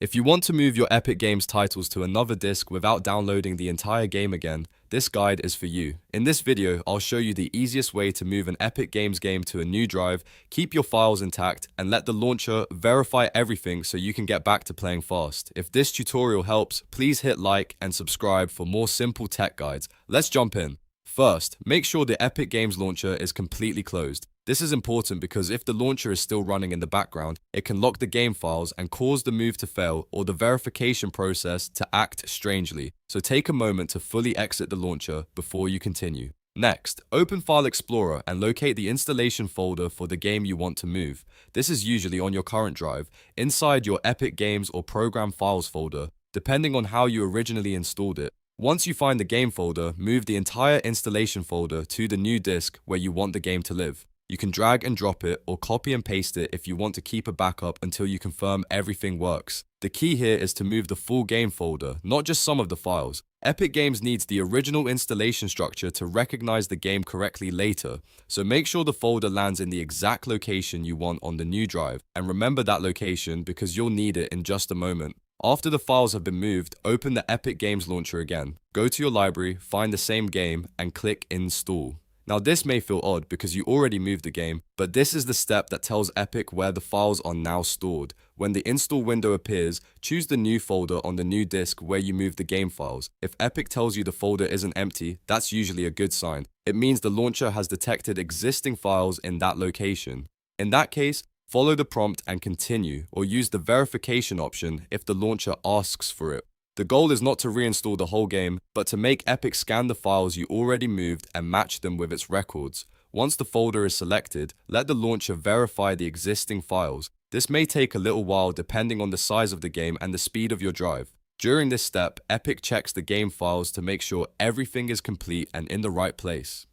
If you want to move your Epic Games titles to another disk without downloading the entire game again, this guide is for you. In this video, I'll show you the easiest way to move an Epic Games game to a new drive, keep your files intact, and let the launcher verify everything so you can get back to playing fast. If this tutorial helps, please hit like and subscribe for more simple tech guides. Let's jump in. First, make sure the Epic Games launcher is completely closed. This is important because if the launcher is still running in the background, it can lock the game files and cause the move to fail or the verification process to act strangely. So take a moment to fully exit the launcher before you continue. Next, open File Explorer and locate the installation folder for the game you want to move. This is usually on your current drive, inside your Epic Games or Program Files folder, depending on how you originally installed it. Once you find the game folder, move the entire installation folder to the new disk where you want the game to live. You can drag and drop it or copy and paste it if you want to keep a backup until you confirm everything works. The key here is to move the full game folder, not just some of the files. Epic Games needs the original installation structure to recognize the game correctly later, so make sure the folder lands in the exact location you want on the new drive, and remember that location because you'll need it in just a moment. After the files have been moved, open the Epic Games launcher again. Go to your library, find the same game, and click Install. Now this may feel odd because you already moved the game, but this is the step that tells Epic where the files are now stored. When the install window appears, choose the new folder on the new disk where you moved the game files. If Epic tells you the folder isn't empty, that's usually a good sign. It means the launcher has detected existing files in that location. In that case, follow the prompt and continue, or use the verification option if the launcher asks for it. The goal is not to reinstall the whole game, but to make Epic scan the files you already moved and match them with its records. Once the folder is selected, let the launcher verify the existing files. This may take a little while depending on the size of the game and the speed of your drive. During this step, Epic checks the game files to make sure everything is complete and in the right place.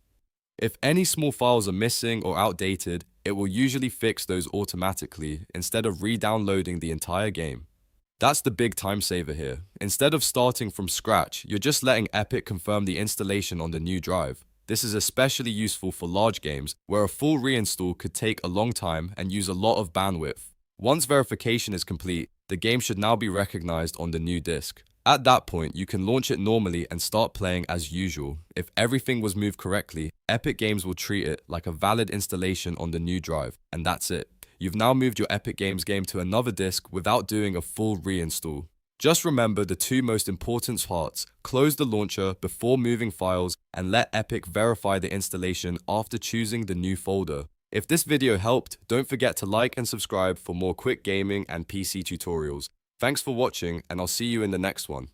If any small files are missing or outdated, it will usually fix those automatically instead of re-downloading the entire game. That's the big time saver here. Instead of starting from scratch, you're just letting Epic confirm the installation on the new drive. This is especially useful for large games where a full reinstall could take a long time and use a lot of bandwidth. Once verification is complete, the game should now be recognized on the new disk. At that point, you can launch it normally and start playing as usual. If everything was moved correctly, Epic Games will treat it like a valid installation on the new drive, and that's it. You've now moved your Epic Games game to another disk without doing a full reinstall. Just remember the two most important parts: close the launcher before moving files and let Epic verify the installation after choosing the new folder. If this video helped, don't forget to like and subscribe for more quick gaming and PC tutorials. Thanks for watching, and I'll see you in the next one.